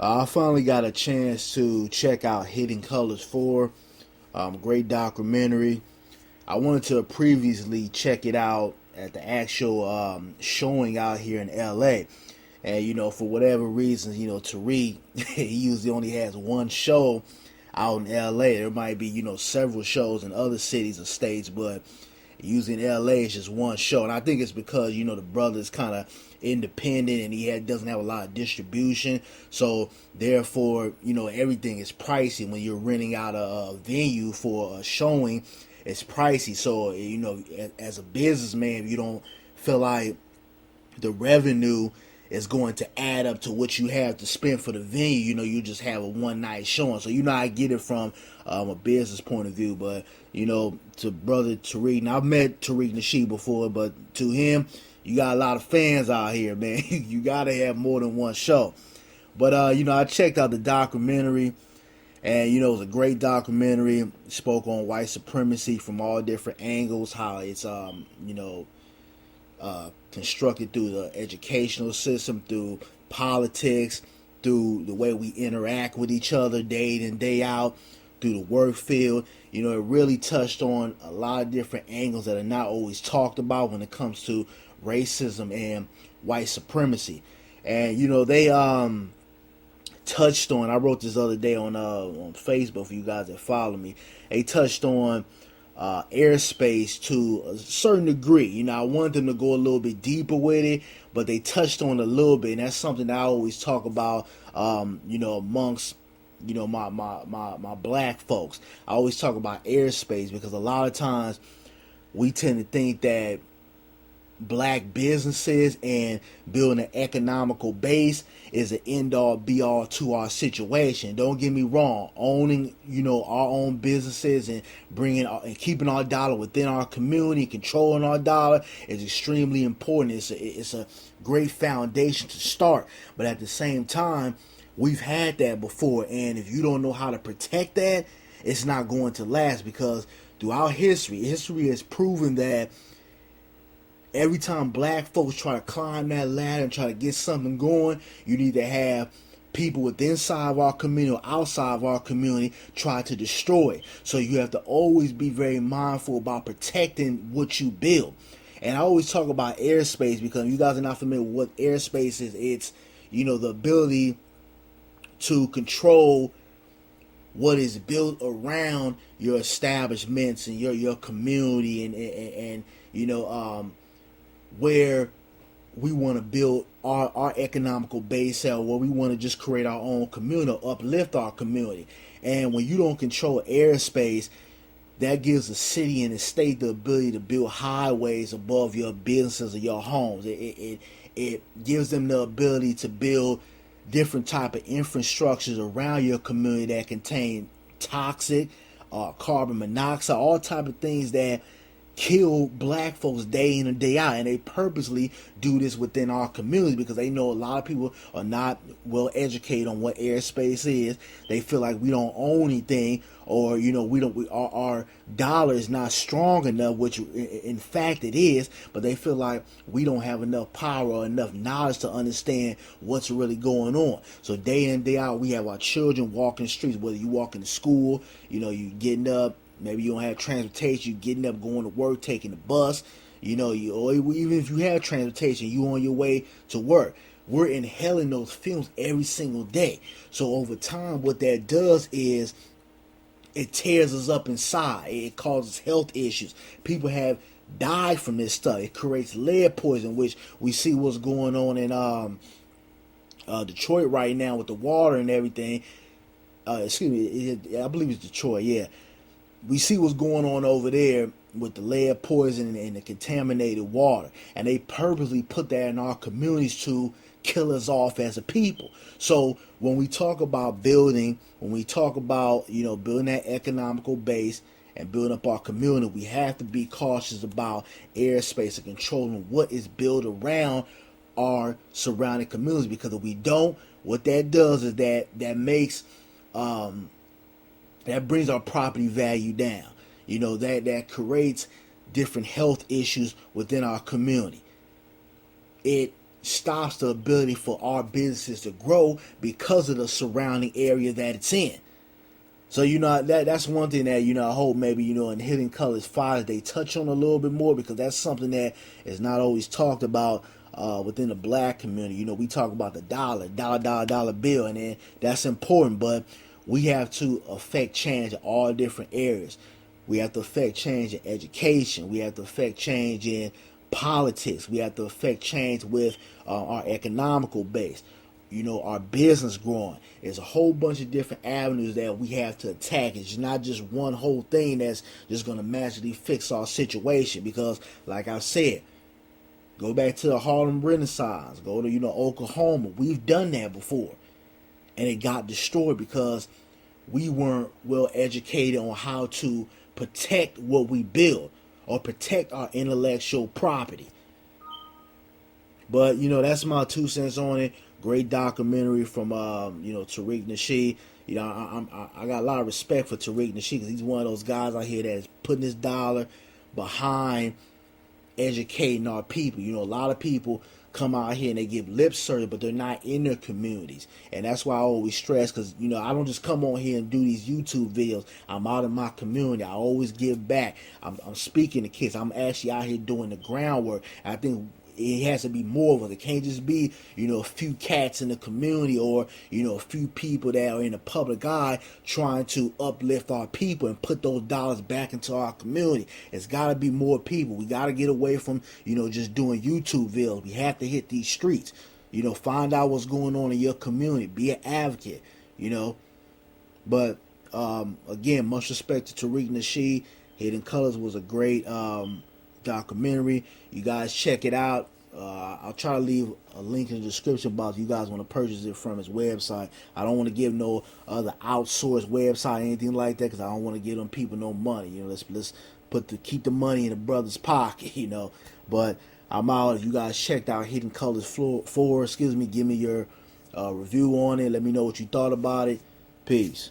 I finally got a chance to check out Hidden Colors 4. Great documentary. I wanted to previously check it out at the actual showing out here in LA. And, for whatever reasons, Tariq, he usually only has one show out in LA. There might be, several shows in other cities or states, but usually in LA it's just one show. And I think it's because, the brother's kind of independent and doesn't have a lot of distribution. So therefore, everything is pricey when you're renting out a venue for a showing. It's pricey. So, as a businessman, if you don't feel like the revenue is going to add up to what you have to spend for the venue, you just have a one night showing. So I get it from a business point of view. But to brother Tariq, and I've met Tariq Nasheed before, but to him, you got a lot of fans out here, man. You gotta have more than one show. But I checked out the documentary, and it was a great documentary. It spoke on white supremacy from all different angles, how it's constructed through the educational system, through politics, through the way we interact with each other day in and day out, through the work field. It really touched on a lot of different angles that are not always talked about when it comes to racism and white supremacy. And they touched on, I wrote this other day on Facebook for you guys that follow me. They touched on airspace to a certain degree. I wanted them to go a little bit deeper with it, but they touched on it a little bit, and that's something that I always talk about. Amongst my black folks, I always talk about airspace because a lot of times we tend to think that black businesses and building an economical base is an end all be all to our situation. Don't get me wrong, owning our own businesses and bringing and keeping our dollar within our community, controlling our dollar is extremely important. It's a great foundation to start, but at the same time, we've had that before, and if you don't know how to protect that, it's not going to last, because throughout history has proven that every time black folks try to climb that ladder and try to get something going, you need to have people within inside of our community or outside of our community try to destroy it. So you have to always be very mindful about protecting what you build. And I always talk about airspace because you guys are not familiar with what airspace is. It's the ability to control what is built around your establishments and your community and where we want to build our economical base out, where we want to just create our own community, uplift our community. And when you don't control airspace, that gives the city and the state the ability to build highways above your businesses or your homes. It gives them the ability to build different type of infrastructures around your community that contain toxic carbon monoxide, all type of things that kill black folks day in and day out. And they purposely do this within our community because they know a lot of people are not well educated on what airspace is. They feel like we don't own anything, or our dollar is not strong enough, which in fact it is, but they feel like we don't have enough power or enough knowledge to understand what's really going on. So day in and day out, we have our children walking the streets, whether you walking to school, you getting up, maybe you don't have transportation, you getting up, going to work, taking the bus, or even if you have transportation, you on your way to work. We're inhaling those fumes every single day. So over time, what that does is it tears us up inside. It causes health issues. People have died from this stuff. It creates lead poison, which we see what's going on in Detroit right now with the water and everything. Excuse me, I believe it's Detroit, yeah. We see what's going on over there with the lead poison and the contaminated water. And they purposely put that in our communities to kill us off as a people. So when we talk about building, when we talk about, building that economical base and building up our community, we have to be cautious about airspace and controlling what is built around our surrounding communities. Because if we don't, what that does is that makes that brings our property value down. That creates different health issues within our community. It stops the ability for our businesses to grow because of the surrounding area that it's in. So that's one thing that I hope maybe in Hidden Colors 5 they touch on a little bit more, because that's something that is not always talked about within the black community. We talk about the dollar bill, and then that's important, but we have to affect change in all different areas. We have to affect change in education. We have to affect change in politics. We have to affect change with our economical base. Our business growing. There's a whole bunch of different avenues that we have to attack. It's not just one whole thing that's just going to magically fix our situation. Because, like I said, go back to the Harlem Renaissance. Go to, Oklahoma. We've done that before. And it got destroyed because we weren't well educated on how to protect what we build or protect our intellectual property. But, that's my 2 cents on it. Great documentary from Tariq Nasheed. I got a lot of respect for Tariq Nasheed, because he's one of those guys out here that's putting his dollar behind educating our people. A lot of people come out here and they give lip service, but they're not in their communities. And that's why I always stress, because I don't just come on here and do these YouTube videos. I'm out in my community. I always give back. I'm speaking to kids. I'm actually out here doing the groundwork. I think it has to be more of us. It can't just be, a few cats in the community, or, a few people that are in the public eye trying to uplift our people and put those dollars back into our community. It's got to be more people. We got to get away from, just doing YouTube videos. We have to hit these streets, find out what's going on in your community. Be an advocate, But, again, much respect to Tariq Nasheed. Hidden Colors was a great documentary. You guys check it out. I'll try to leave a link in the description box if you guys want to purchase it from his website. I don't want to give no other outsourced website or anything like that, because I don't want to give them people no money. Let's keep the money in the brother's pocket. But I'm out. If you guys checked out Hidden Colors 4, give me your review on it. Let me know what you thought about it. Peace.